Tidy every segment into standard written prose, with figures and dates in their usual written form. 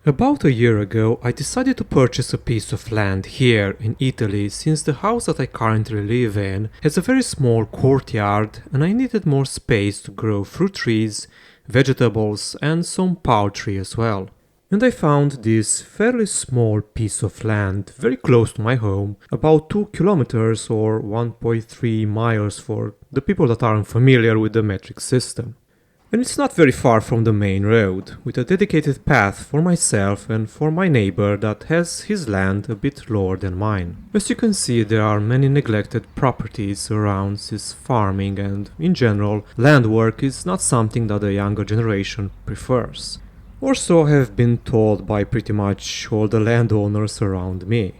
About a year ago, I decided to purchase a piece of land here in Italy since the house that I currently live in has a very small courtyard and I needed more space to grow fruit trees, vegetables and some poultry as well. And I found this fairly small piece of land very close to my home, about 2 kilometers or 1.3 miles for the people that aren't familiar with the metric system. And it's not very far from the main road, with a dedicated path for myself and for my neighbor that has his land a bit lower than mine. As you can see, there are many neglected properties around this farming and, in general, land work is not something that the younger generation prefers. Or so I have been told by pretty much all the landowners around me.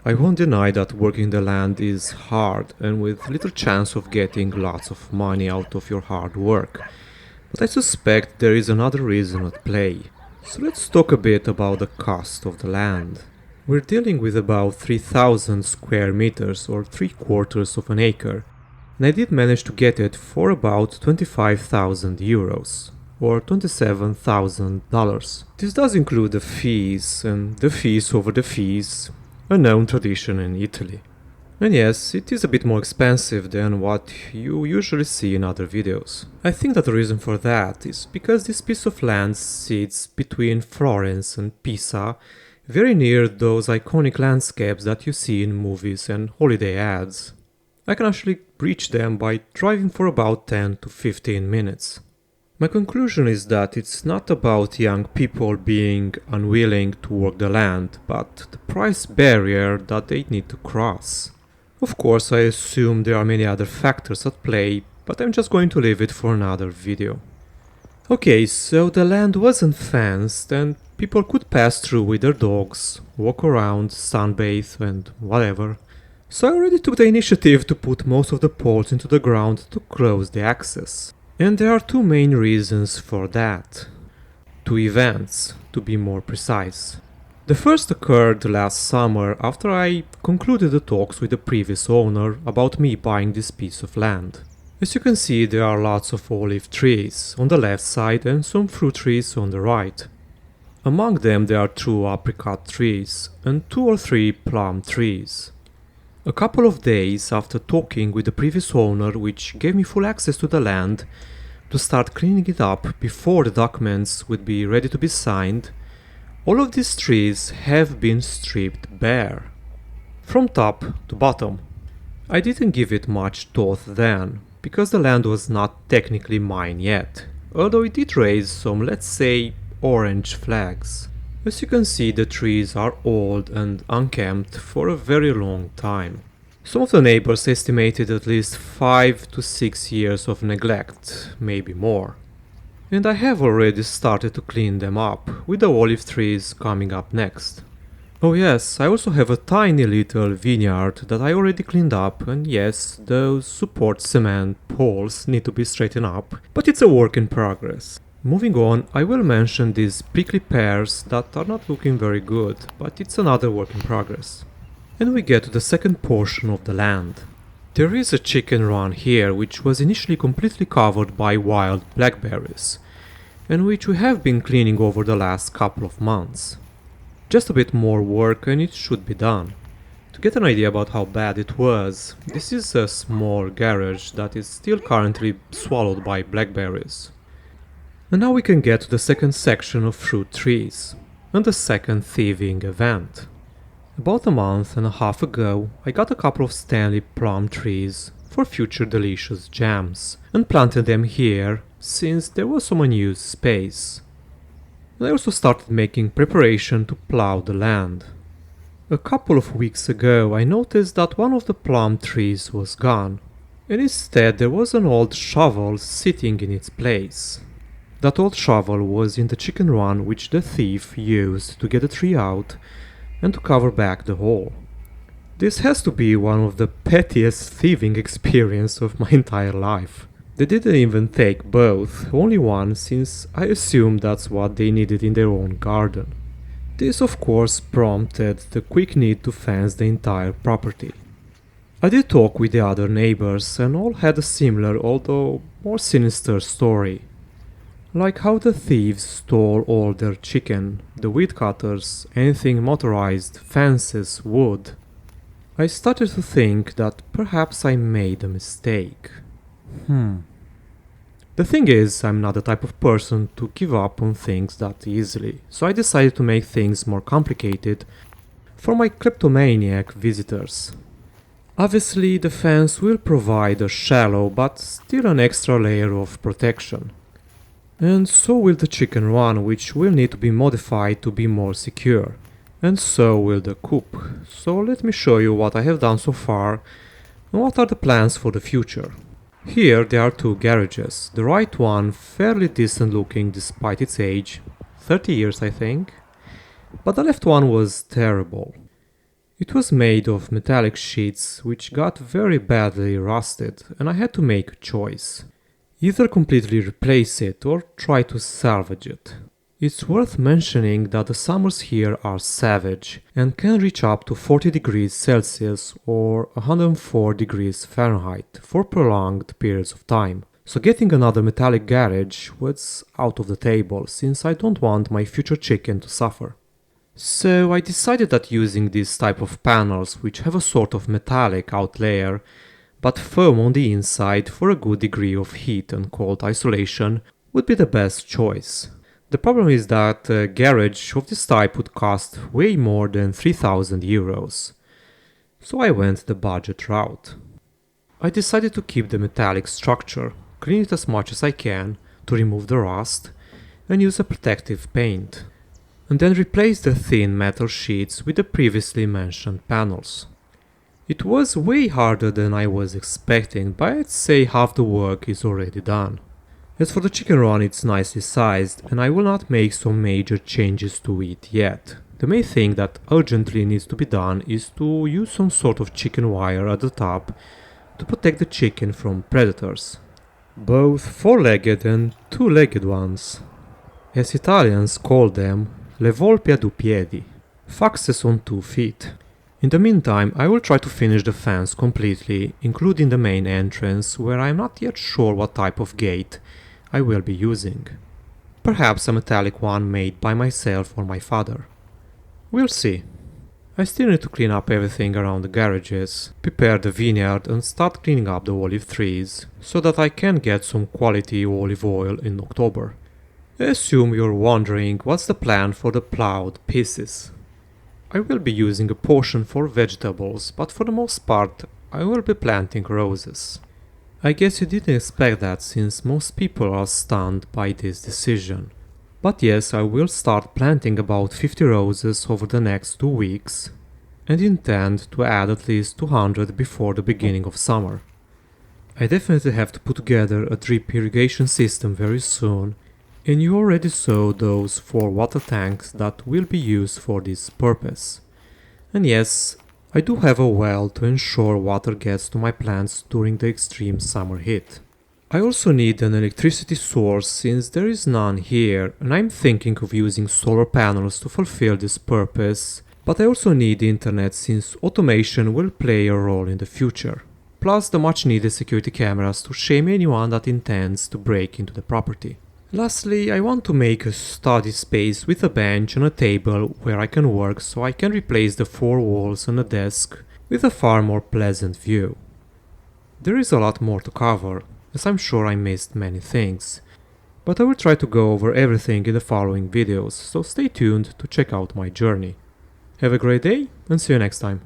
I won't deny that working the land is hard and with little chance of getting lots of money out of your hard work. But I suspect there is another reason at play. So let's talk a bit about the cost of the land. We're dealing with about 3,000 square meters or 3/4 of an acre, and I did manage to get it for about 25,000 euros or $27,000. This does include the fees and the fees over the fees, a known tradition in Italy. And yes, it is a bit more expensive than what you usually see in other videos. I think that the reason for that is because this piece of land sits between Florence and Pisa, very near those iconic landscapes that you see in movies and holiday ads. I can actually reach them by driving for about 10 to 15 minutes. My conclusion is that it's not about young people being unwilling to work the land, but the price barrier that they need to cross. Of course, I assume there are many other factors at play, but I'm just going to leave it for another video. Okay, so the land wasn't fenced and people could pass through with their dogs, walk around, sunbathe and whatever. So I already took the initiative to put most of the poles into the ground to close the access. And there are two main reasons for that. Two events, to be more precise. The first occurred last summer after I concluded the talks with the previous owner about me buying this piece of land. As you can see, there are lots of olive trees on the left side and some fruit trees on the right. Among them there are 2 apricot trees and 2 or 3 plum trees. A couple of days after talking with the previous owner, which gave me full access to the land to start cleaning it up before the documents would be ready to be signed, all of these trees have been stripped bare, from top to bottom. I didn't give it much thought then, because the land was not technically mine yet, although it did raise some, let's say, orange flags. As you can see, the trees are old and unkempt for a very long time. Some of the neighbors estimated at least 5 to 6 years of neglect, maybe more. And I have already started to clean them up, with the olive trees coming up next. Oh yes, I also have a tiny little vineyard that I already cleaned up, and yes, those support cement poles need to be straightened up, but it's a work in progress. Moving on, I will mention these prickly pears that are not looking very good, but it's another work in progress. And we get to the second portion of the land. There is a chicken run here which was initially completely covered by wild blackberries, and which we have been cleaning over the last couple of months. Just a bit more work and it should be done. To get an idea about how bad it was, this is a small garage that is still currently swallowed by blackberries. And now we can get to the second section of fruit trees, and the second thieving event. About a month and a half ago, I got a couple of Stanley plum trees for future delicious jams, and planted them here since there was some unused space. And I also started making preparation to plow the land. A couple of weeks ago I noticed that one of the plum trees was gone, and instead there was an old shovel sitting in its place. That old shovel was in the chicken run which the thief used to get the tree out and to cover back the hole. This has to be one of the pettiest thieving experiences of my entire life. They didn't even take both, only one, since I assumed that's what they needed in their own garden. This of course prompted the quick need to fence the entire property. I did talk with the other neighbors and all had a similar, although more sinister story. Like how the thieves stole all their chicken, the weed cutters, anything motorized, fences, wood. I started to think that perhaps I made a mistake. The thing is, I'm not the type of person to give up on things that easily, so I decided to make things more complicated for my kleptomaniac visitors. Obviously, the fence will provide a shallow but still an extra layer of protection. And so will the chicken run, which will need to be modified to be more secure. And so will the coop. So let me show you what I have done so far and what are the plans for the future. Here there are two garages. The right one fairly decent looking despite its age, 30 years I think, but the left one was terrible. It was made of metallic sheets which got very badly rusted and I had to make a choice. Either completely replace it or try to salvage it. It's worth mentioning that the summers here are savage and can reach up to 40 degrees Celsius or 104 degrees Fahrenheit for prolonged periods of time. So getting another metallic garage was out of the table since I don't want my future chicken to suffer. So I decided that using this type of panels which have a sort of metallic out layer but foam on the inside for a good degree of heat and cold isolation would be the best choice. The problem is that a garage of this type would cost way more than 3,000 euros. So I went the budget route. I decided to keep the metallic structure, clean it as much as I can to remove the rust and use a protective paint. And then replace the thin metal sheets with the previously mentioned panels. It was way harder than I was expecting, but I'd say half the work is already done. As for the chicken run, it's nicely sized and I will not make some major changes to it yet. The main thing that urgently needs to be done is to use some sort of chicken wire at the top to protect the chicken from predators. Both four-legged and two-legged ones. As Italians call them, le volpi a due piedi, foxes on 2 feet. In the meantime, I will try to finish the fence completely, including the main entrance, where I am not yet sure what type of gate I will be using. Perhaps a metallic one made by myself or my father. We'll see. I still need to clean up everything around the garages, prepare the vineyard and start cleaning up the olive trees, so that I can get some quality olive oil in October. I assume you're wondering what's the plan for the plowed pieces. I will be using a portion for vegetables, but for the most part I will be planting roses. I guess you didn't expect that since most people are stunned by this decision. But yes, I will start planting about 50 roses over the next 2 weeks and intend to add at least 200 before the beginning of summer. I definitely have to put together a drip irrigation system very soon, and you already saw those 4 water tanks that will be used for this purpose. And yes, I do have a well to ensure water gets to my plants during the extreme summer heat. I also need an electricity source since there is none here and I'm thinking of using solar panels to fulfill this purpose, but I also need internet since automation will play a role in the future. Plus the much needed security cameras to shame anyone that intends to break into the property. Lastly, I want to make a study space with a bench and a table where I can work so I can replace the 4 walls and a desk with a far more pleasant view. There is a lot more to cover, as I'm sure I missed many things, but I will try to go over everything in the following videos, so stay tuned to check out my journey. Have a great day and see you next time.